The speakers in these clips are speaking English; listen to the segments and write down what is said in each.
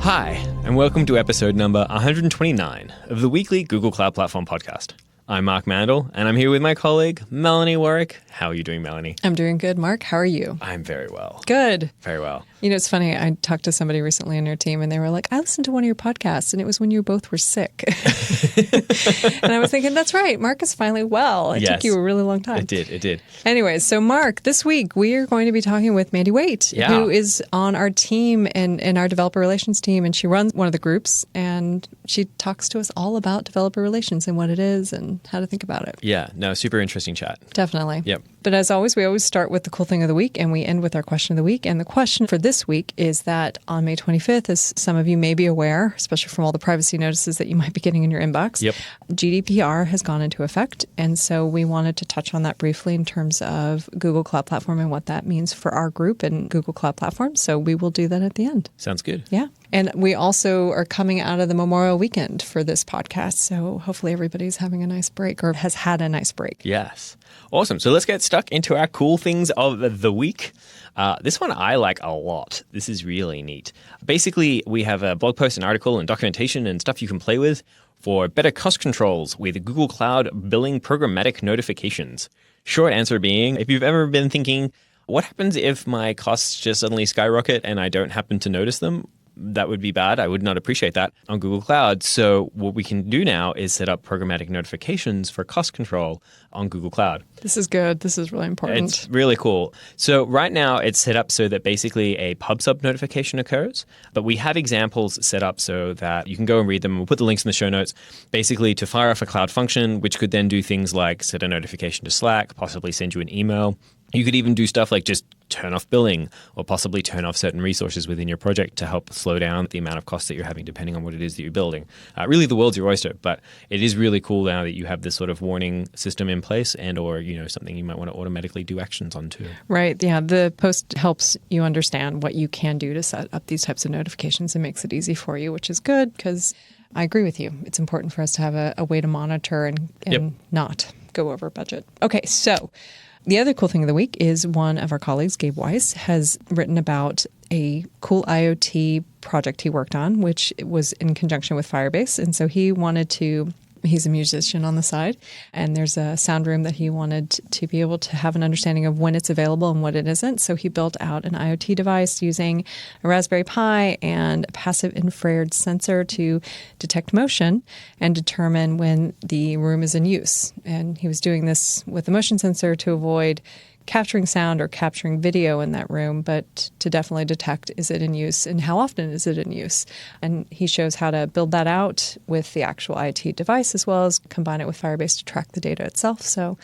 Hi, and welcome to episode number 129 of the weekly Google Cloud Platform podcast. I'm Mark Mandel, and I'm here with my colleague, Melanie Warwick. How are you doing, Melanie? I'm doing good, Mark. How are you? I'm very well. Good. Very well. You know, it's funny. I talked to somebody recently on your team, and they were like, I listened to one of your podcasts, and it was when you both were sick. And I was thinking, that's right. Mark is finally well. It took you a really long time. It did. Anyways, so Mark, this week we are going to be talking with Mandy Waite, who is on our team and in our developer relations team, and she runs one of the groups, and she talks to us all about developer relations and what it is and how to think about it. Yeah, no, super interesting chat. Definitely. Yep. But as always, we always start with the cool thing of the week, and we end with our question of the week. And the question for this week is that on May 25th, as some of you may be aware, especially from all the privacy notices that you might be getting in your inbox, GDPR has gone into effect. And so we wanted to touch on that briefly in terms of Google Cloud Platform and what that means for our group and Google Cloud Platform. So we will do that at the end. Sounds good. Yeah. And we also are coming out of the Memorial Weekend for this podcast. So hopefully everybody's having a nice break or has had a nice break. Yes. Awesome. So let's get stuck into our cool things of the week. This one I like a lot. This is really neat. Basically, we have a blog post, an article, and documentation and stuff you can play with for better cost controls with Google Cloud billing programmatic notifications. Short answer being, if you've ever been thinking, what happens if my costs just suddenly skyrocket and I don't happen to notice them? That would be bad. I would not appreciate that on Google Cloud. So what we can do now is set up programmatic notifications for cost control on Google Cloud. This is good. This is really important. It's really cool. So right now it's set up so that basically a pub/sub notification occurs, but we have examples set up so that you can go and read them. We'll put the links in the show notes, basically to fire off a Cloud function, which could then do things like set a notification to Slack, possibly send you an email. You could even do stuff like just turn off billing or possibly turn off certain resources within your project to help slow down the amount of costs that you're having depending on what it is that you're building. Really, the world's your oyster, but it is really cool now that you have this sort of warning system in place and or, you know, something you might want to automatically do actions on too. Right. Yeah. The post helps you understand what you can do to set up these types of notifications and makes it easy for you, which is good because I agree with you. It's important for us to have a way to monitor and not go over budget. Okay. So the other cool thing of the week is one of our colleagues, Gabe Weiss, has written about a cool IoT project he worked on, which was in conjunction with Firebase. And so he's a musician on the side, and there's a sound room that he wanted to be able to have an understanding of when it's available and what it isn't. So he built out an IoT device using a Raspberry Pi and a passive infrared sensor to detect motion and determine when the room is in use. And he was doing this with the motion sensor to avoid capturing sound or capturing video in that room, but to definitely detect, is it in use and how often is it in use? And he shows how to build that out with the actual IoT device as well as combine it with Firebase to track the data itself. So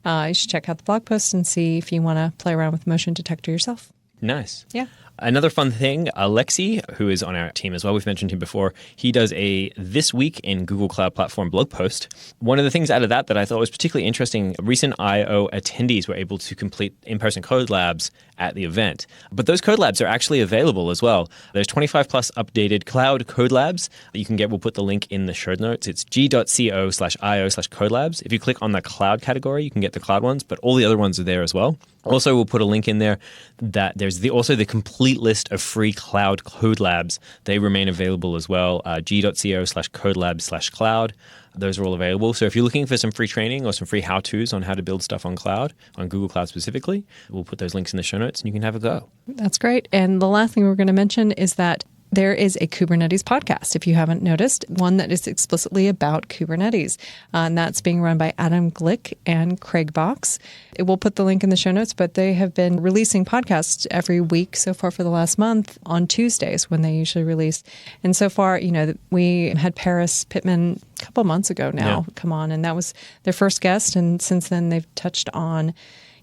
you should check out the blog post and see if you want to play around with motion detector yourself. Nice. Yeah. Another fun thing, Alexi, who is on our team as well, we've mentioned him before, he does a This Week in Google Cloud Platform blog post. One of the things out of that I thought was particularly interesting, recent I.O. attendees were able to complete in-person code labs at the event. But those code labs are actually available as well. There's 25 plus updated cloud code labs that you can get. We'll put the link in the show notes. It's g.co/io/code labs. If you click on the cloud category, you can get the cloud ones, but all the other ones are there as well. Also, we'll put a link in there that there's also the complete list of free cloud code labs. They remain available as well. g.co/codelabs/cloud. Those are all available. So if you're looking for some free training or some free how-tos on how to build stuff on cloud, on Google Cloud specifically, we'll put those links in the show notes and you can have a go. That's great. And the last thing we're going to mention is that there is a Kubernetes podcast, if you haven't noticed, one that is explicitly about Kubernetes. And that's being run by Adam Glick and Craig Box. We'll put the link in the show notes, but they have been releasing podcasts every week so far for the last month on Tuesdays when they usually release. And so far, you know, we had Paris Pittman a couple months ago now come on, and that was their first guest. And since then, they've touched on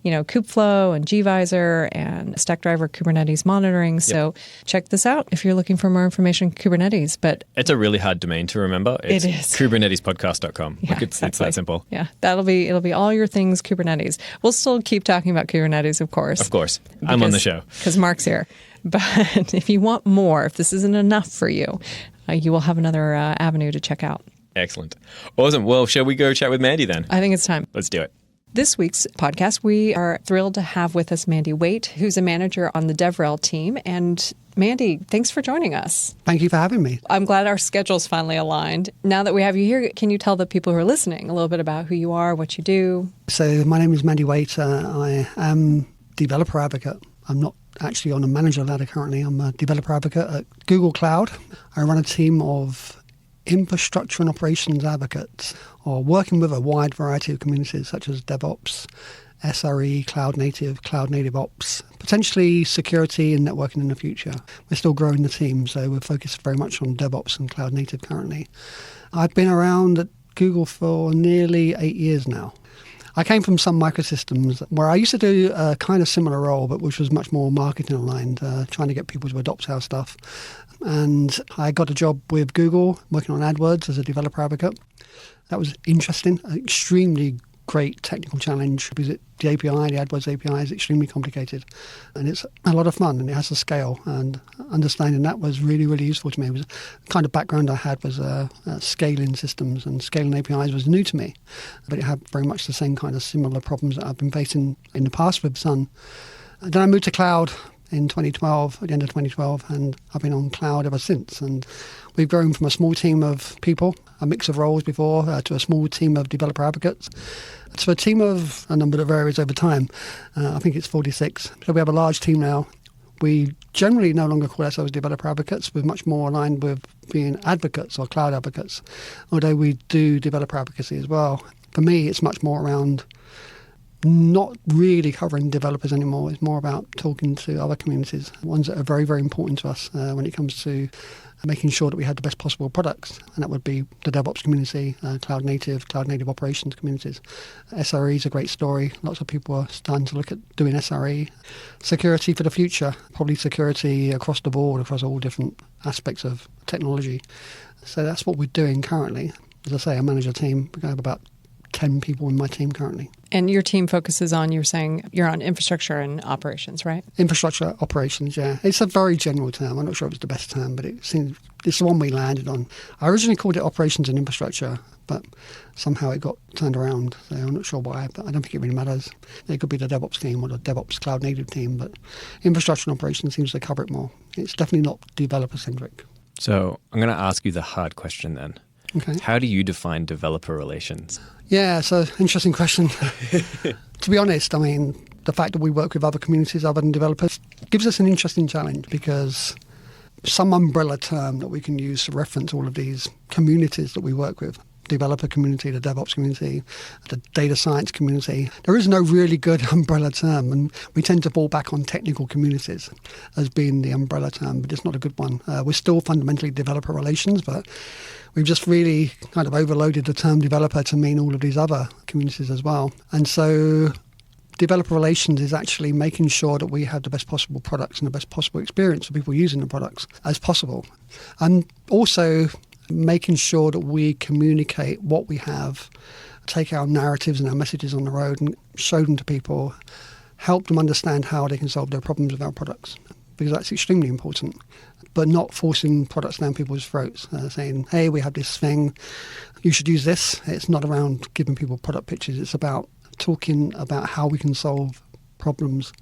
Kubeflow and gvisor and Stackdriver Kubernetes monitoring. So check this out if you're looking for more information on Kubernetes. But it's a really hard domain to remember. It's KubernetesPodcast.com. Yeah, it's that simple. Yeah, it'll be all your things Kubernetes. We'll still keep talking about Kubernetes, of course. Of course. I'm on the show. Because Mark's here. But if you want more, if this isn't enough for you, you will have another avenue to check out. Excellent. Awesome. Well, shall we go chat with Mandy then? I think it's time. Let's do it. This week's podcast, we are thrilled to have with us Mandy Waite, who's a manager on the Devrel team. And Mandy, thanks for joining us. Thank you for having me. I'm glad our schedules finally aligned. Now that we have you here, can you tell the people who are listening a little bit about who you are, what you do? So my name is Mandy Waite. I am developer advocate. I'm not actually on a manager ladder currently. I'm a developer advocate at Google Cloud. I run a team of infrastructure and operations advocates, or working with a wide variety of communities such as DevOps, SRE, cloud native ops, potentially security and networking in the future. We're still growing the team, so we're focused very much on DevOps and cloud native currently. I've been around at Google for nearly 8 years now. I came from Sun Microsystems, where I used to do a kind of similar role, but which was much more marketing aligned, trying to get people to adopt our stuff. And I got a job with Google, working on AdWords as a developer advocate. That was interesting, extremely great technical challenge, because the AdWords API is extremely complicated, and it's a lot of fun, and it has a scale, and understanding that was really, really useful to me. It was the kind of background I had was scaling systems, and scaling APIs was new to me, but it had very much the same kind of similar problems that I've been facing in the past with Sun. And then I moved to cloud in 2012, at the end of 2012, and I've been on cloud ever since. And we've grown from a small team of people, a mix of roles before, to a small team of developer advocates, to a team of a number that varies over time. I think it's 46. So we have a large team now. We generally no longer call ourselves developer advocates. We're much more aligned with being advocates or cloud advocates, although we do developer advocacy as well. For me, it's much more around not really covering developers anymore. It's more about talking to other communities, ones that are very, very important to us when it comes to making sure that we have the best possible products. And that would be the DevOps community, cloud native operations communities. SRE is a great story. Lots of people are starting to look at doing SRE. Security for the future, probably security across the board, across all different aspects of technology. So that's what we're doing currently. As I say, I manage a team. We have about 10 people in my team currently. And your team focuses on, you're saying you're on infrastructure and operations, right? Infrastructure operations, yeah. It's a very general term. I'm not sure if it's the best term, but it's the one we landed on. I originally called it operations and infrastructure, but somehow it got turned around. So I'm not sure why, but I don't think it really matters. It could be the DevOps team or the DevOps cloud native team, but infrastructure and operations seems to cover it more. It's definitely not developer centric. So I'm going to ask you the hard question then. Okay. How do you define developer relations? Yeah, so interesting question. To be honest, I mean, the fact that we work with other communities other than developers gives us an interesting challenge, because some umbrella term that we can use to reference all of these communities that we work with, developer community, the DevOps community, the data science community, there is no really good umbrella term, and we tend to fall back on technical communities as being the umbrella term, but it's not a good one. We're still fundamentally developer relations, but we've just really kind of overloaded the term developer to mean all of these other communities as well. And so developer relations is actually making sure that we have the best possible products and the best possible experience for people using the products as possible. And also making sure that we communicate what we have, take our narratives and our messages on the road and show them to people, help them understand how they can solve their problems with our products, because that's extremely important. But not forcing products down people's throats, saying, hey, we have this thing, you should use this. It's not around giving people product pitches. It's about talking about how we can solve problems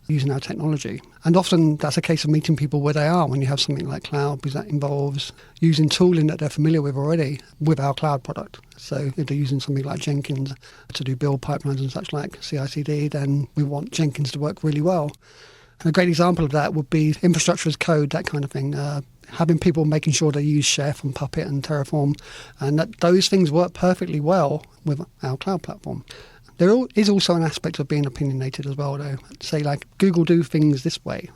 using our technology. And often that's a case of meeting people where they are when you have something like cloud, because that involves using tooling that they're familiar with already with our cloud product. So if they're using something like Jenkins to do build pipelines and such like CI/CD, then we want Jenkins to work really well. And a great example of that would be infrastructure as code, that kind of thing. Having people making sure they use Chef and Puppet and Terraform, and that those things work perfectly well with our cloud platform. There is also an aspect of being opinionated as well, though. Say, like, Google do things this way.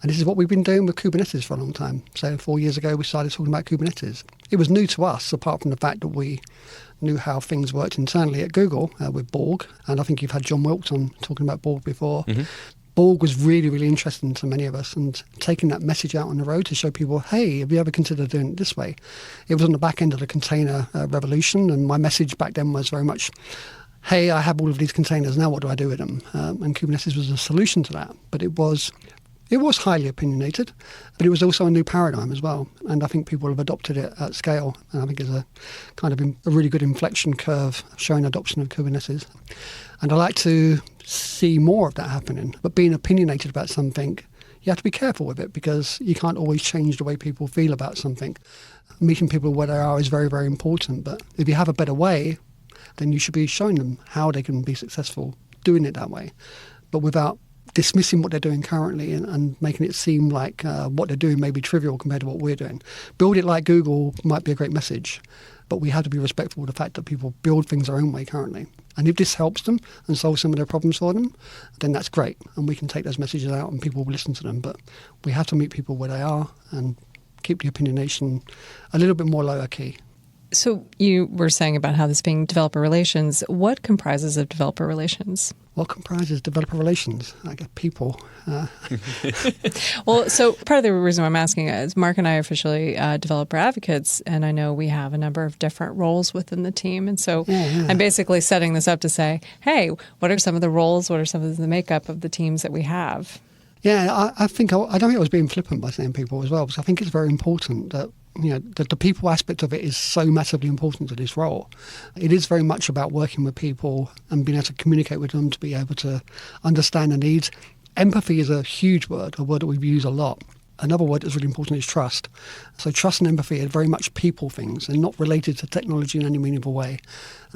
And this is what we've been doing with Kubernetes for a long time. So 4 years ago, we started talking about Kubernetes. It was new to us, apart from the fact that we knew how things worked internally at Google with Borg. And I think you've had John Wilkes on talking about Borg before. Mm-hmm. Borg was really, really interesting to many of us, and taking that message out on the road to show people, hey, have you ever considered doing it this way? It was on the back end of the container revolution, and my message back then was very much, hey, I have all of these containers, now what do I do with them? And Kubernetes was a solution to that, but it was highly opinionated, but it was also a new paradigm as well. And I think people have adopted it at scale. And I think it's a kind of a really good inflection curve showing adoption of Kubernetes. And I like to see more of that happening. But being opinionated about something, you have to be careful with it because you can't always change the way people feel about something. Meeting people where they are is very, very important. But if you have a better way, then you should be showing them how they can be successful doing it that way, but without dismissing what they're doing currently and making it seem like what they're doing may be trivial compared to what we're doing. Build it like Google might be a great message, but we have to be respectful of the fact that people build things their own way currently. And if this helps them and solves some of their problems for them, then that's great. And we can take those messages out and people will listen to them. But we have to meet people where they are and keep the opinionation a little bit more lower key. So you were saying about how this being developer relations. What comprises of developer relations? What comprises developer relations? I guess people. Well, so part of the reason why I'm asking is Mark and I are officially developer advocates, and I know we have a number of different roles within the team. And so I'm basically setting this up to say, hey, what are some of the roles? What are some of the makeup of the teams that we have? Yeah, I don't think I was being flippant by saying people as well, because I think it's very important that the people aspect of it is so massively important to this role. It is very much about working with people and being able to communicate with them to be able to understand the needs. Empathy is a huge word, a word that we've used a lot. Another word that's really important is trust. So trust and empathy are very much people things. They're not related to technology in any meaningful way.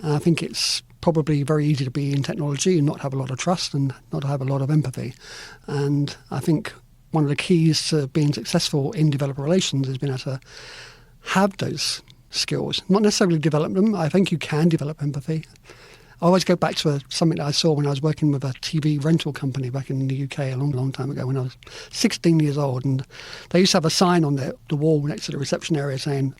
I think it's probably very easy to be in technology and not have a lot of trust and not have a lot of empathy. And I think one of the keys to being successful in developer relations is being able to have those skills, not necessarily develop them. I think you can develop empathy. I always go back to something that I saw when I was working with a TV rental company back in the UK a long, long time ago when I was 16 years old. And they used to have a sign on the wall next to the reception area saying,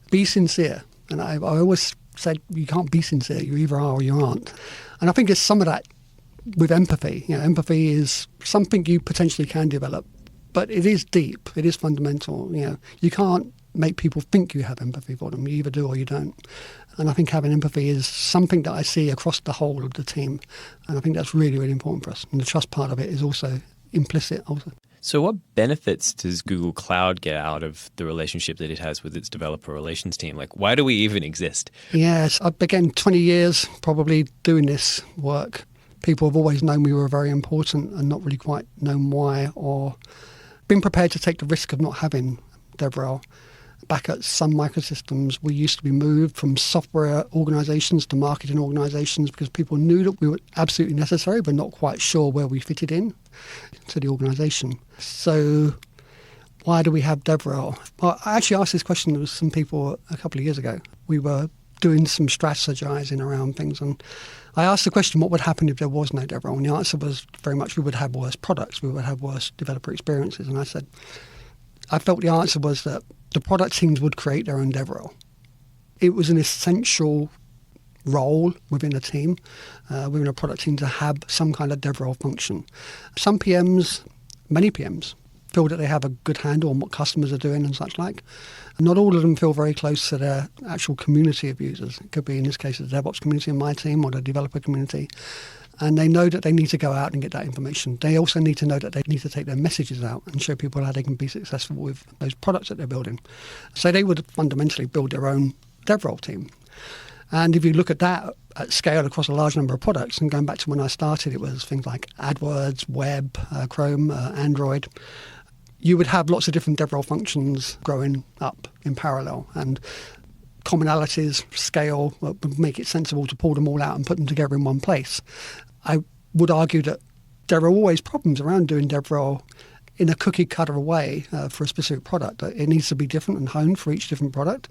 "Be sincere." And I always said, you can't be sincere. You either are or you aren't. And I think it's some of that with empathy. Empathy is something you potentially can develop, but it is deep. It is fundamental. You can't make people think you have empathy for them. You either do or you don't. And I think having empathy is something that I see across the whole of the team. And I think that's really, really important for us. And the trust part of it is also implicit also. So what benefits does Google Cloud get out of the relationship that it has with its developer relations team? Like, why do we even exist? Yes, I began 20 years probably doing this work. People have always known we were very important and not really quite known why or been prepared to take the risk of not having Devrel. Back at Sun Microsystems, we used to be moved from software organizations to marketing organizations because people knew that we were absolutely necessary but not quite sure where we fitted in to the organization. So why do we have Devrel? Well, I actually asked this question to some people a couple of years ago. We were doing some strategizing around things and I asked the question, what would happen if there was no Devrel? And the answer was very much we would have worse products, we would have worse developer experiences. And I said, I felt the answer was that the product teams would create their own Devrel. It was an essential role within a team, within a product team, to have some kind of Devrel function. Some PMs, many PMs, feel that they have a good handle on what customers are doing and such like. Not all of them feel very close to their actual community of users. It could be, in this case, the DevOps community in my team or the developer community. And they know that they need to go out and get that information. They also need to know that they need to take their messages out and show people how they can be successful with those products that they're building. So they would fundamentally build their own Devrel team. And if you look at that at scale across a large number of products, and going back to when I started, it was things like AdWords, Web, Chrome, Android. You would have lots of different Devrel functions growing up in parallel. And commonalities, scale, would make it sensible to pull them all out and put them together in one place. I would argue that there are always problems around doing Devrel in a cookie-cutter way for a specific product. It needs to be different and honed for each different product.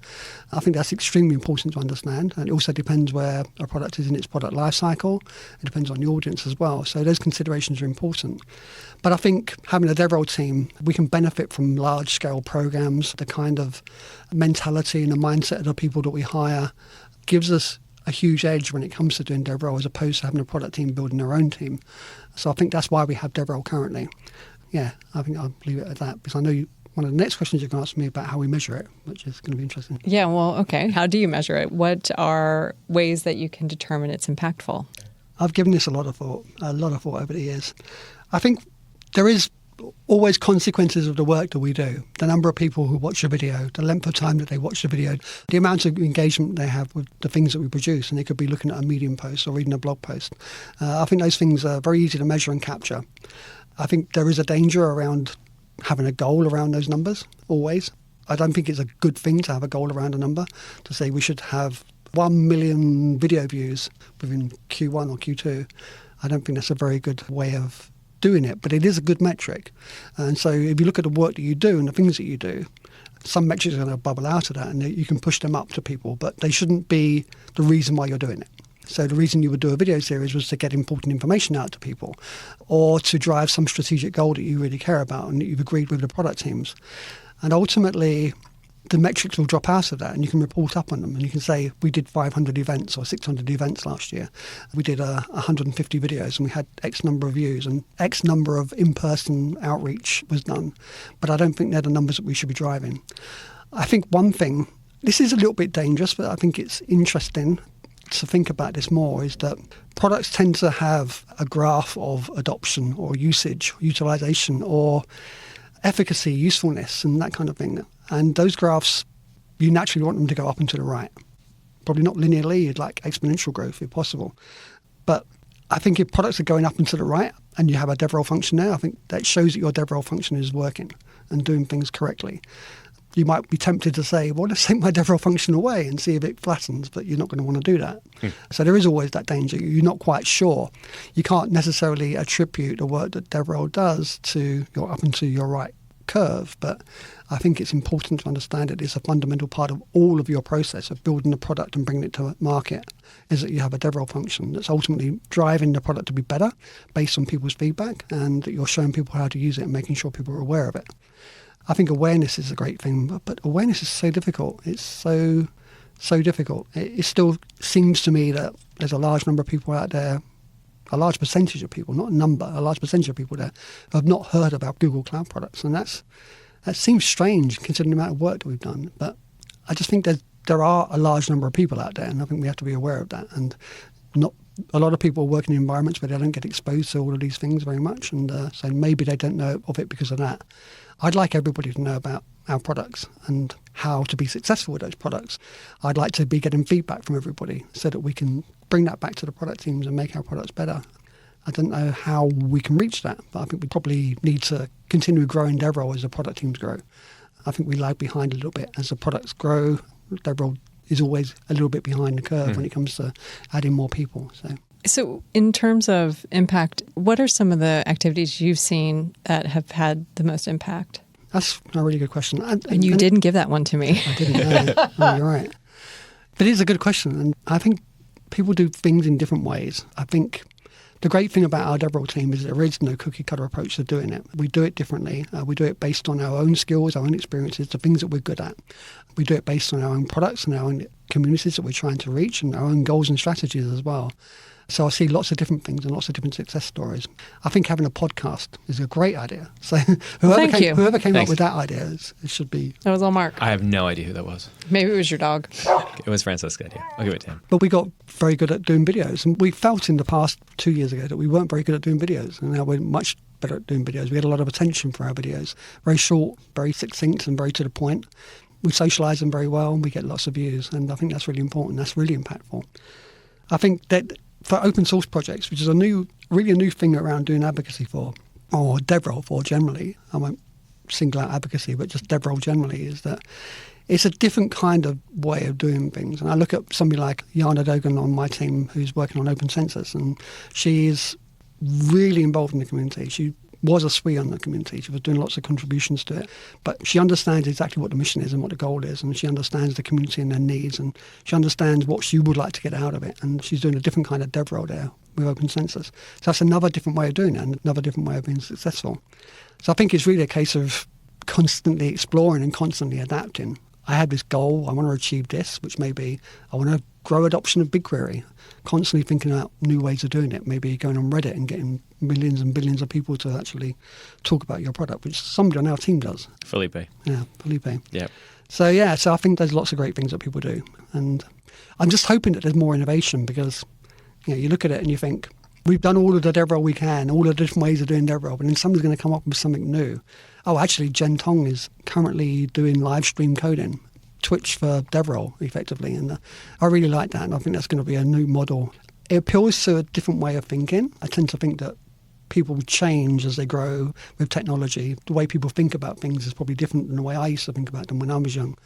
I think that's extremely important to understand. And it also depends where a product is in its product life cycle. It depends on the audience as well. So those considerations are important. But I think having a Devrel team, we can benefit from large-scale programs. The kind of mentality and the mindset of the people that we hire gives us a huge edge when it comes to doing Devrel as opposed to having a product team building their own team. So I think that's why we have Devrel currently. Yeah, I think I'll leave it at that because I know one of the next questions you're going to ask me about how we measure it, which is going to be interesting. Yeah, well, okay. How do you measure it? What are ways that you can determine it's impactful? I've given this a lot of thought over the years. I think there is always consequences of the work that we do. The number of people who watch a video, the length of time that they watch the video, the amount of engagement they have with the things that we produce, and they could be looking at a Medium post or reading a blog post. I think those things are very easy to measure and capture. I think there is a danger around having a goal around those numbers, always. I don't think it's a good thing to have a goal around a number, to say we should have 1 million video views within Q1 or Q2. I don't think that's a very good way of doing it, but it is a good metric. And so if you look at the work that you do and the things that you do, some metrics are going to bubble out of that and you can push them up to people, but they shouldn't be the reason why you're doing it. So the reason you would do a video series was to get important information out to people or to drive some strategic goal that you really care about and that you've agreed with the product teams. And ultimately, the metrics will drop out of that and you can report up on them. And you can say, we did 500 events or 600 events last year. We did 150 videos and we had X number of views and X number of in-person outreach was done. But I don't think they're the numbers that we should be driving. I think one thing, this is a little bit dangerous, but I think it's interesting to think about this more, is that products tend to have a graph of adoption or usage, utilization, or efficacy, usefulness, and that kind of thing. And those graphs, you naturally want them to go up and to the right. Probably not linearly, you'd like exponential growth if possible. But I think if products are going up and to the right and you have a Devrel function there, I think that shows that your Devrel function is working and doing things correctly. You might be tempted to say, well, let's take my Devrel function away and see if it flattens, but you're not going to want to do that. So there is always that danger. You're not quite sure. You can't necessarily attribute the work that Devrel does to your up and to your right curve, but I think it's important to understand it is a fundamental part of all of your process of building the product and bringing it to market, is that you have a Devrel function that's ultimately driving the product to be better based on people's feedback, and that you're showing people how to use it and making sure people are aware of it. I think awareness is a great thing, but awareness is so difficult. It's so difficult. It still seems to me that there's a large number of people out there, a large percentage of people, not a number, a large percentage of people there who have not heard about Google Cloud products. And that seems strange considering the amount of work that we've done. But I just think there are a large number of people out there, and I think we have to be aware of that. And not a lot of people work in environments where they don't get exposed to all of these things very much, and so maybe they don't know of it because of that. I'd like everybody to know about our products and how to be successful with those products. I'd like to be getting feedback from everybody so that we can bring that back to the product teams and make our products better. I don't know how we can reach that, but I think we probably need to continue growing Devrel as the product teams grow. I think we lag behind a little bit as the products grow. Devrel is always a little bit behind the curve when it comes to adding more people. So in terms of impact, what are some of the activities you've seen that have had the most impact? That's a really good question. And you didn't give that one to me. I didn't know. Oh, you're right. But it is a good question. And I think people do things in different ways. I think the great thing about our Devrel team is there is no cookie cutter approach to doing it. We do it differently. We do it based on our own skills, our own experiences, the things that we're good at. We do it based on our own products and our own communities that we're trying to reach and our own goals and strategies as well. So I see lots of different things and lots of different success stories. I think having a podcast is a great idea. So whoever came up with that idea, it should be... That was all Mark. I have no idea who that was. Maybe it was your dog. It was Francisca, yeah. I'll give it to him. But we got very good at doing videos. And we felt in the past 2 years ago that we weren't very good at doing videos. And now we're much better at doing videos. We had a lot of attention for our videos. Very short, very succinct and very to the point. We socialise them very well and we get lots of views. And I think that's really important. That's really impactful. I think that for open source projects, which is a new thing around doing advocacy for, or Devrel for generally, I won't single out advocacy, but just Devrel generally, is that it's a different kind of way of doing things. And I look at somebody like Yana Dogan on my team who's working on open census, and she is really involved in the community. She was a SWE on the community. She was doing lots of contributions to it. But she understands exactly what the mission is and what the goal is, and she understands the community and their needs, and she understands what she would like to get out of it. And she's doing a different kind of Devrel there with open census. So that's another different way of doing it and another different way of being successful. So I think it's really a case of constantly exploring and constantly adapting. I had this goal, I want to achieve this, which may be I want to grow adoption of BigQuery. Constantly thinking about new ways of doing it, maybe going on Reddit and getting millions and billions of people to actually talk about your product, which somebody on our team does. Felipe. Yeah, Felipe. Yeah. So I think there's lots of great things that people do. And I'm just hoping that there's more innovation because, you look at it and you think, we've done all of the Devrel we can, all of the different ways of doing Devrel, but then somebody's going to come up with something new. Oh, actually, Jen Tong is currently doing live stream coding, Twitch for Devrel, effectively. And I really like that, and I think that's going to be a new model. It appeals to a different way of thinking. I tend to think that people change as they grow with technology. The way people think about things is probably different than the way I used to think about them when I was young,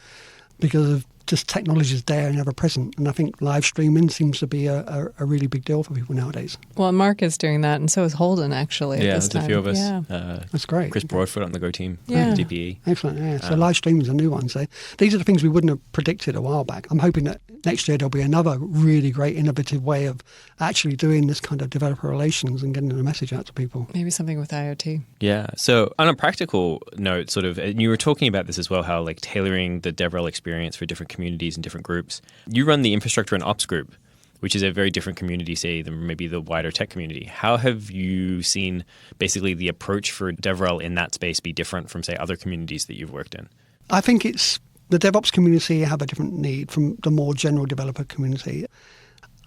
because of just technology is there and ever present. And I think live streaming seems to be a really big deal for people nowadays. Well, Mark is doing that, and so is Holden, actually. Yeah, at this there's a time. few of us. Yeah. That's great. Chris Broadfoot on the Go team, Yeah. DPE. Excellent, yeah. So live streaming is a new one. So these are the things we wouldn't have predicted a while back. I'm hoping that next year there'll be another really great innovative way of actually doing this kind of developer relations and getting the message out to people. Maybe something with IoT. Yeah. So on a practical note, sort of, and you were talking about this as well, how like tailoring the Devrel experience for different communities and different groups. You run the infrastructure and ops group, which is a very different community, say, than maybe the wider tech community. How have you seen basically the approach for Devrel in that space be different from, say, other communities that you've worked in? I think it's the DevOps community have a different need from the more general developer community.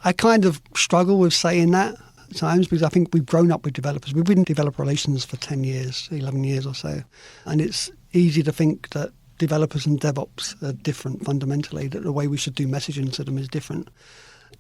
I kind of struggle with saying that at times because I think we've grown up with developers. We've been in developer relations for 10 years, 11 years or so. And it's easy to think that developers and DevOps are different fundamentally, that the way we should do messaging to them is different.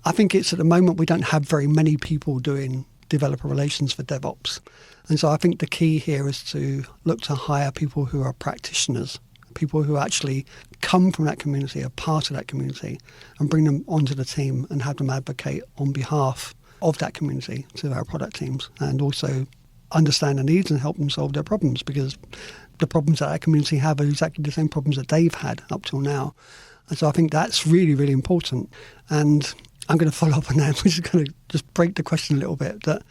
I think it's at the moment we don't have very many people doing developer relations for DevOps. And so I think the key here is to look to hire people who are practitioners, people who actually come from that community, are part of that community, and bring them onto the team and have them advocate on behalf of that community to our product teams, and also understand the needs and help them solve their problems, because the problems that our community have are exactly the same problems that they've had up till now. And so I think that's really, really important. And I'm going to follow up on that, which is going to just break the question a little bit, that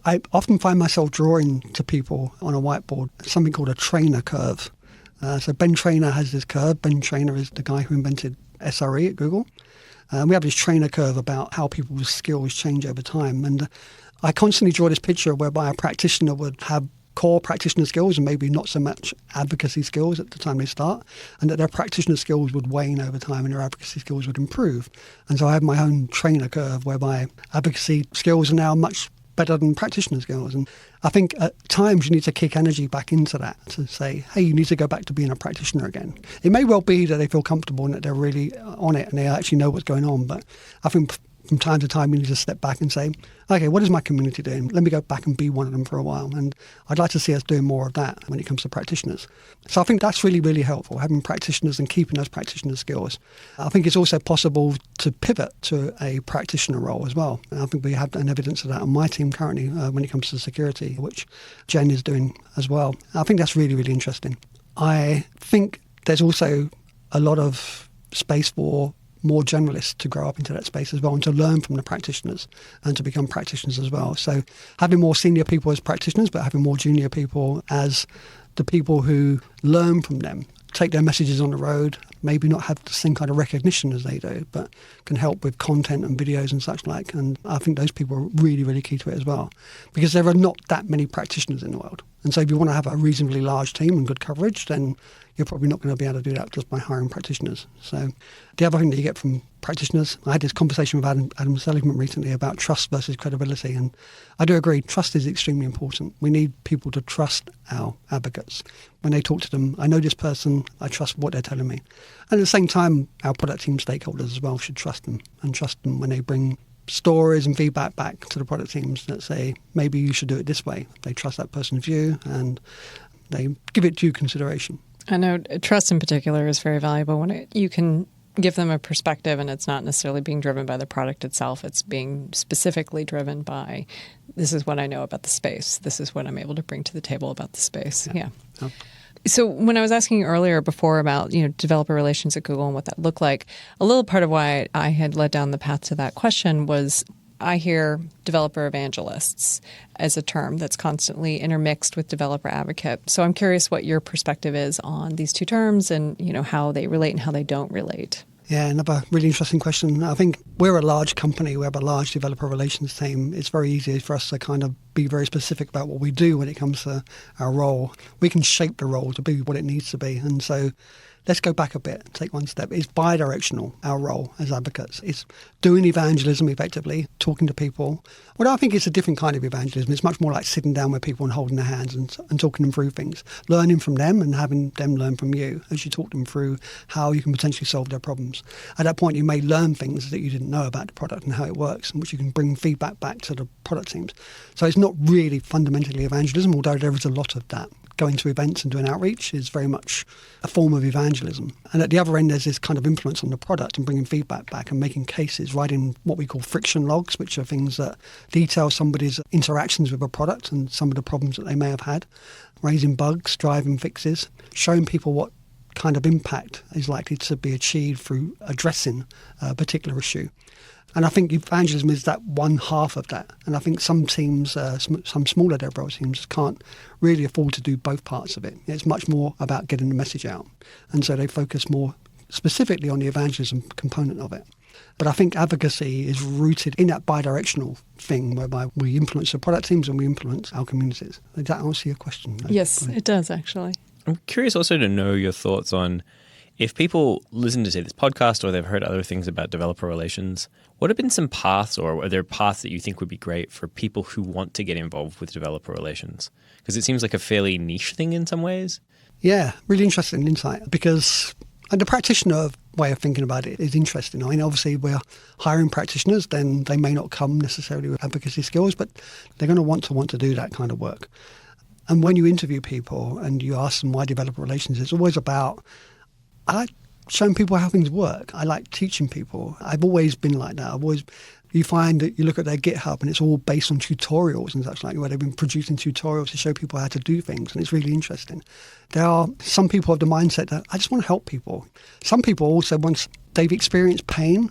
I often find myself drawing to people on a whiteboard something called a trainer curve. So Ben Trainer has this curve. Ben Trainer is the guy who invented SRE at Google. We have this trainer curve about how people's skills change over time. And I constantly draw this picture whereby a practitioner would have core practitioner skills and maybe not so much advocacy skills at the time they start, and that their practitioner skills would wane over time and their advocacy skills would improve. And so I have my own trainer curve whereby advocacy skills are now much better than practitioner skills. And I think at times you need to kick energy back into that to say, hey, you need to go back to being a practitioner again. It may well be that they feel comfortable and that they're really on it and they actually know what's going on, but I think from time to time, you need to step back and say, okay, what is my community doing? Let me go back and be one of them for a while. And I'd like to see us doing more of that when it comes to practitioners. So I think that's really, really helpful, having practitioners and keeping those practitioner skills. I think it's also possible to pivot to a practitioner role as well. And I think we have an evidence of that on my team currently when it comes to security, which Jen is doing as well. I think that's really, really interesting. I think there's also a lot of space for more generalists to grow up into that space as well and to learn from the practitioners and to become practitioners as well. So having more senior people as practitioners, but having more junior people as the people who learn from them, take their messages on the road, maybe not have the same kind of recognition as they do, but can help with content and videos and such like. And I think those people are really, really key to it as well, because there are not that many practitioners in the world. And so if you want to have a reasonably large team and good coverage, then you're probably not going to be able to do that just by hiring practitioners. So the other thing that you get from practitioners, I had this conversation with Adam Seligman recently about trust versus credibility. And I do agree, trust is extremely important. We need people to trust our advocates. When they talk to them, I know this person, I trust what they're telling me. And at the same time, our product team stakeholders as well should trust them, and trust them when they bring stories and feedback back to the product teams that say, maybe you should do it this way. They trust that person's view and they give it due consideration. I know trust in particular is very valuable when you can give them a perspective and it's not necessarily being driven by the product itself. It's being specifically driven by, this is what I know about the space. This is what I'm able to bring to the table about the space. Yeah. Oh. So when I was asking you earlier before about, developer relations at Google and what that looked like, a little part of why I had led down the path to that question was I hear developer evangelists as a term that's constantly intermixed with developer advocate. So I'm curious what your perspective is on these two terms and, how they relate and how they don't relate. Yeah, another really interesting question. I think we're a large company. We have a large developer relations team. It's very easy for us to kind of be very specific about what we do when it comes to our role. We can shape the role to be what it needs to be. And so let's go back a bit, take one step. It's bi-directional, our role as advocates. It's doing evangelism effectively, talking to people. Well, I think it's a different kind of evangelism. It's much more like sitting down with people and holding their hands and talking them through things, learning from them and having them learn from you as you talk them through how you can potentially solve their problems. At that point, you may learn things that you didn't know about the product and how it works, and which you can bring feedback back to the product teams. So it's not really fundamentally evangelism, although there is a lot of that. Going to events and doing outreach is very much a form of evangelism. And at the other end, there's this kind of influence on the product and bringing feedback back and making cases, writing what we call friction logs, which are things that detail somebody's interactions with a product and some of the problems that they may have had, raising bugs, driving fixes, showing people what kind of impact is likely to be achieved through addressing a particular issue. And I think evangelism is that one half of that. And I think some teams, some smaller Devrel teams, can't really afford to do both parts of it. It's much more about getting the message out. And so they focus more specifically on the evangelism component of it. But I think advocacy is rooted in that bidirectional thing whereby we influence the product teams and we influence our communities. Does that answer your question? Yes, it does, actually. I'm curious also to know your thoughts on if people listen to, say, this podcast or they've heard other things about developer relations, what have been some paths, or are there paths that you think would be great for people who want to get involved with developer relations? Because it seems like a fairly niche thing in some ways. Yeah, really interesting insight, because the practitioner way of thinking about it is interesting. I mean, obviously, we're hiring practitioners, then they may not come necessarily with advocacy skills, but they're going to want to do that kind of work. And when you interview people and you ask them why developer relations, it's always about, I like showing people how things work. I like teaching people. I've always been like that. You find that you look at their GitHub and it's all based on tutorials and such like, where they've been producing tutorials to show people how to do things, and it's really interesting. There are some people have the mindset that I just want to help people. Some people also, once they've experienced pain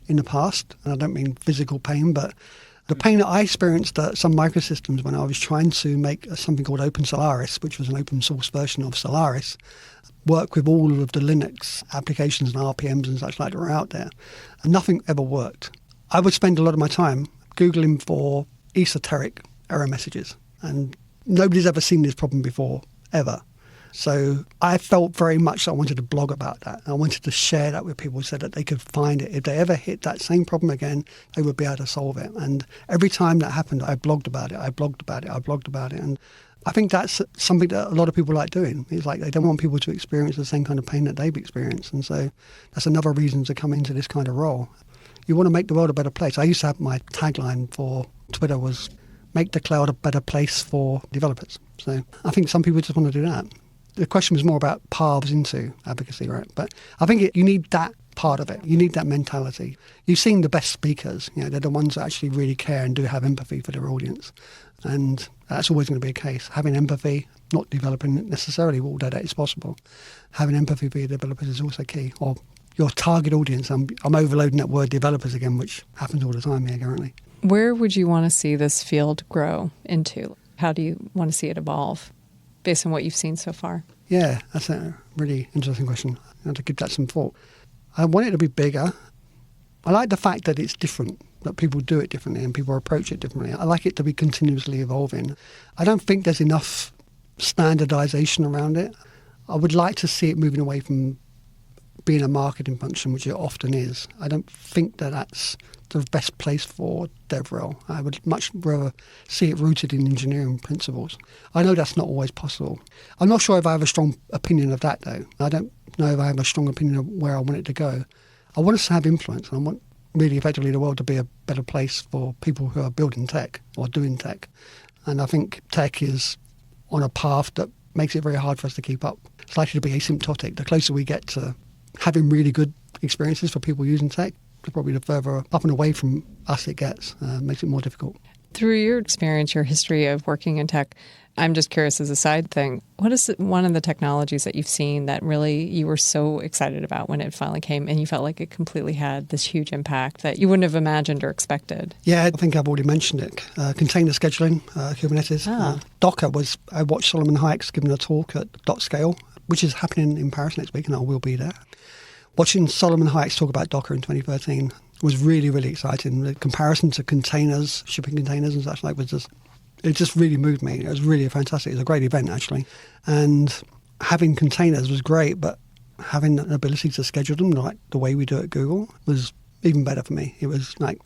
in the past, and I don't mean physical pain, but the pain that I experienced at some microsystems when I was trying to make something called Open Solaris, which was an open source version of Solaris, work with all of the Linux applications and RPMs and such like that were out there, and nothing ever worked. I would spend a lot of my time Googling for esoteric error messages, and nobody's ever seen this problem before, ever. So I felt very much that I wanted to blog about that. I wanted to share that with people so that they could find it. If they ever hit that same problem again, they would be able to solve it. And every time that happened, I blogged about it. And I think that's something that a lot of people like doing. It's like they don't want people to experience the same kind of pain that they've experienced. And so that's another reason to come into this kind of role. You want to make the world a better place. I used to have my tagline for Twitter was, make the cloud a better place for developers. So I think some people just want to do that. The question was more about paths into advocacy, right? But I think you need that part of it. You need that mentality. You've seen the best speakers. They're the ones that actually really care and do have empathy for their audience. And that's always going to be a case. Having empathy, not developing it necessarily, although that is possible. Having empathy for your developers is also key. Or your target audience. I'm overloading that word developers again, which happens all the time here currently. Where would you want to see this field grow into? How do you want to see it evolve based on what you've seen so far? Yeah, that's a really interesting question. I have to give that some thought. I want it to be bigger. I like the fact that it's different, that people do it differently and people approach it differently. I like it to be continuously evolving. I don't think there's enough standardization around it. I would like to see it moving away from being a marketing function, which it often is. I don't think that that's the best place for Devrel. I would much rather see it rooted in engineering principles. I know that's not always possible. I'm not sure if I have a strong opinion of that, though. I don't know if I have a strong opinion of where I want it to go. I want us to have influence, and I want really effectively the world to be a better place for people who are building tech or doing tech. And I think tech is on a path that makes it very hard for us to keep up. It's likely to be asymptotic. The closer we get to having really good experiences for people using tech, probably the further up and away from us it gets, makes it more difficult. Through your experience, your history of working in tech, I'm just curious as a side thing, what is one of the technologies that you've seen that really you were so excited about when it finally came and you felt like it completely had this huge impact that you wouldn't have imagined or expected? Yeah, I think I've already mentioned it. Container scheduling, Kubernetes. Docker I watched Solomon Hayek's giving a talk at DocScale, which is happening in Paris next week, and I will be there. Watching Solomon Hayek talk about Docker in 2013 was really, really exciting. The comparison to containers, shipping containers and such like, it just really moved me. It was really fantastic. It was a great event, actually. And having containers was great, but having an ability to schedule them like the way we do at Google was even better for me. It was like,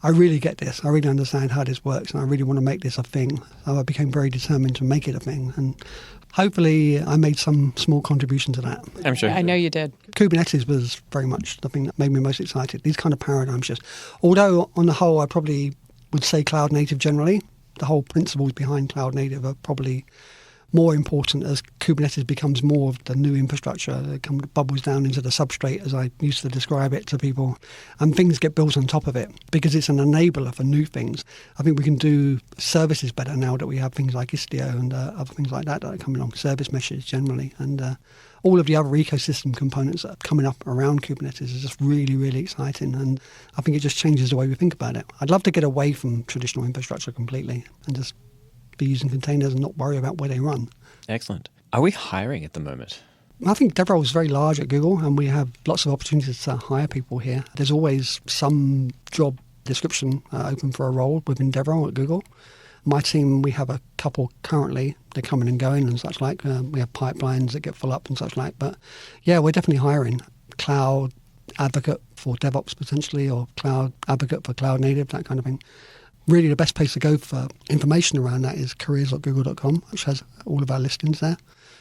I really get this. I really understand how this works, and I really want to make this a thing. So I became very determined to make it a thing. And hopefully I made some small contribution to that. I'm sure. I know you did. Kubernetes was very much the thing that made me most excited. These kind of paradigm shifts. Although on the whole, I probably would say cloud native generally. the whole principles behind cloud native are probably more important as Kubernetes becomes more of the new infrastructure. It bubbles down into the substrate, as I used to describe it to people, and things get built on top of it because it's an enabler for new things. I think we can do services better now that we have things like Istio and other things like that are coming along, service meshes generally, and all of the other ecosystem components that are coming up around Kubernetes is just really, really exciting, and I think it just changes the way we think about it. I'd love to get away from traditional infrastructure completely and just be using containers and not worry about where they run. Excellent. Are we hiring at the moment? I think Devrel is very large at Google, and we have lots of opportunities to hire people here. There's always some job description open for a role within Devrel at Google. My team, we have a couple currently. They're coming and going and such like. We have pipelines that get full up and such like. But yeah, we're definitely hiring. Cloud advocate for DevOps potentially, or cloud advocate for cloud native, that kind of thing. Really, the best place to go for information around that is careers.google.com, which has all of our listings there.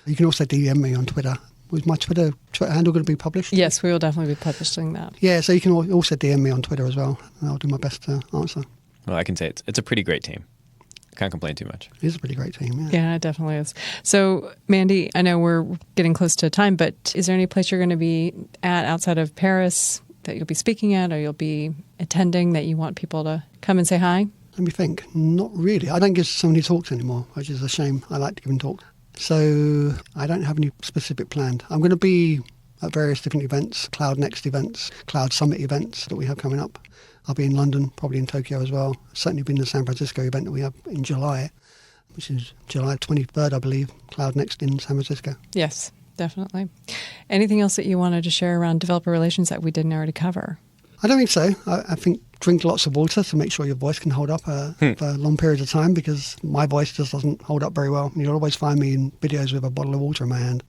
You can also DM me on Twitter. Was my Twitter handle going to be published? Yes, we will definitely be publishing that. Yeah, so you can also DM me on Twitter as well, and I'll do my best to answer. Well, I can say it's a pretty great team. Can't complain too much. It is a pretty great team, yeah. Yeah, it definitely is. So, Mandy, I know we're getting close to time, but is there any place you're going to be at outside of Paris that you'll be speaking at or you'll be attending that you want people to come and say hi? Let me think. Not really. I don't give so many talks anymore, which is a shame. I like to give them talks. So I don't have any specific planned. I'm going to be at various different events, Cloud Next events, Cloud Summit events that we have coming up. I'll be in London, probably in Tokyo as well. Certainly been to the San Francisco event that we have in July, which is July 23rd, I believe, Cloud Next in San Francisco. Yes, definitely. Anything else that you wanted to share around developer relations that we didn't already cover? I don't think so. I think drink lots of water to make sure your voice can hold up for long periods of time, because my voice just doesn't hold up very well. You'll always find me in videos with a bottle of water in my hand.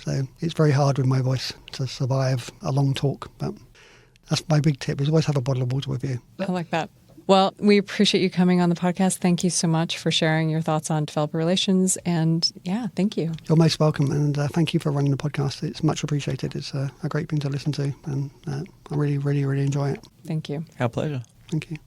So it's very hard with my voice to survive a long talk. But that's my big tip, is always have a bottle of water with you. I like that. Well, we appreciate you coming on the podcast. Thank you so much for sharing your thoughts on developer relations. And yeah, thank you. You're most welcome. And thank you for running the podcast. It's much appreciated. It's a great thing to listen to. And I really, really, really enjoy it. Thank you. Our pleasure. Thank you.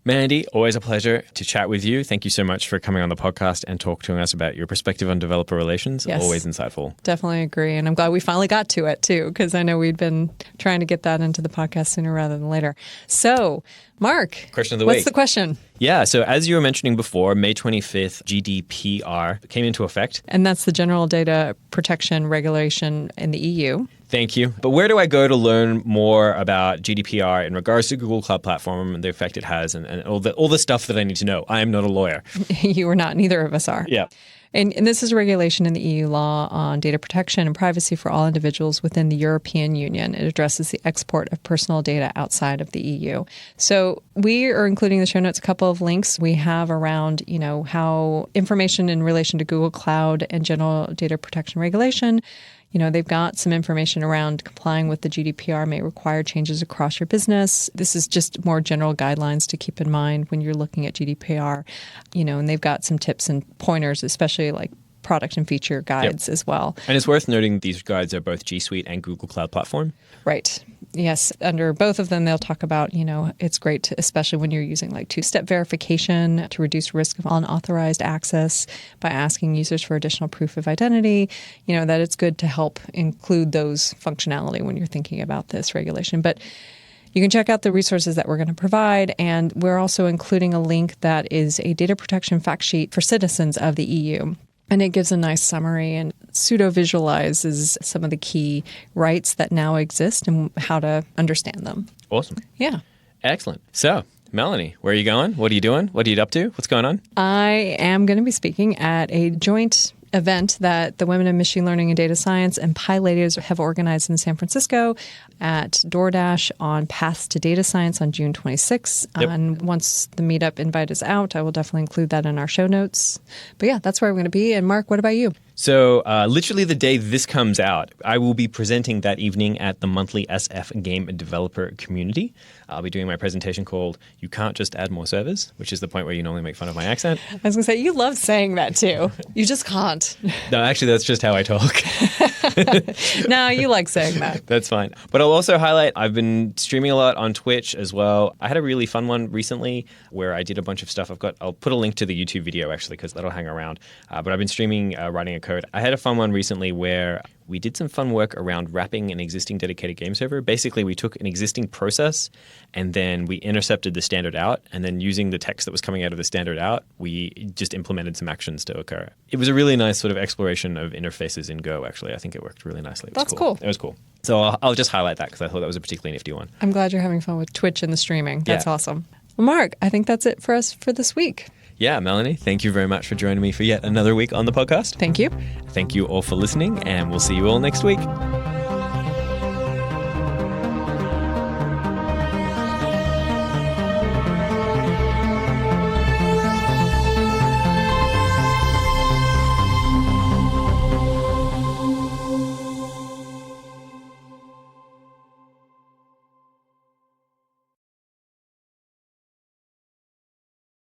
Mandy, always a pleasure to chat with you. Thank you so much for coming on the podcast and talking to us about your perspective on developer relations. Yes, always insightful. Definitely agree. And I'm glad we finally got to it too, because I know we'd been trying to get that into the podcast sooner rather than later. So, Mark, question of the week. What's the question? Yeah, so as you were mentioning before, May 25th, GDPR came into effect. And that's the General Data Protection Regulation in the EU. Thank you. But where do I go to learn more about GDPR in regards to Google Cloud Platform and the effect it has and all the stuff that I need to know? I am not a lawyer. You are not. Neither of us are. Yeah. And this is a regulation in the EU law on data protection and privacy for all individuals within the European Union. It addresses the export of personal data outside of the EU. So we are including in the show notes a couple of links we have around, how information in relation to Google Cloud and general data protection regulation. They've got some information around complying with the GDPR may require changes across your business. This is just more general guidelines to keep in mind when you're looking at GDPR, and they've got some tips and pointers, especially like product and feature guides as well. And it's worth noting these guides are both G Suite and Google Cloud Platform. Right. Yes. Under both of them, they'll talk about, it's great to, especially when you're using like two-step verification to reduce risk of unauthorized access by asking users for additional proof of identity, that it's good to help include those functionality when you're thinking about this regulation. But you can check out the resources that we're going to provide, and we're also including a link that is a data protection fact sheet for citizens of the EU. And it gives a nice summary and pseudo-visualizes some of the key rights that now exist and how to understand them. Awesome. Yeah. Excellent. So, Melanie, where are you going? What are you doing? What are you up to? What's going on? I am going to be speaking at a joint event that the Women in Machine Learning and Data Science and PyLadies have organized in San Francisco at DoorDash on Paths to Data Science on June 26th. Yep. And once the meetup invite is out, I will definitely include that in our show notes. But yeah, that's where I'm going to be. And Mark, what about you? So literally the day this comes out, I will be presenting that evening at the monthly SF Game Developer Community. I'll be doing my presentation called You Can't Just Add More Servers, which is the point where you normally make fun of my accent. I was going to say, you love saying that too. You just can't. No, actually, that's just how I talk. No, you like saying that. That's fine. But I'll also highlight, I've been streaming a lot on Twitch as well. I had a really fun one recently where I did a bunch of stuff. I'll put a link to the YouTube video actually, because that'll hang around. But I've been streaming writing a code. I had a fun one recently where we did some fun work around wrapping an existing dedicated game server. Basically, we took an existing process and then we intercepted the standard out. And then using the text that was coming out of the standard out, we just implemented some actions to occur. It was a really nice sort of exploration of interfaces in Go, actually. I think it worked really nicely. That's cool. It was cool. So I'll just highlight that because I thought that was a particularly nifty one. I'm glad you're having fun with Twitch and the streaming. That's awesome. Well, Mark, I think that's it for us for this week. Yeah, Melanie, thank you very much for joining me for yet another week on the podcast. Thank you. Thank you all for listening, and we'll see you all next week.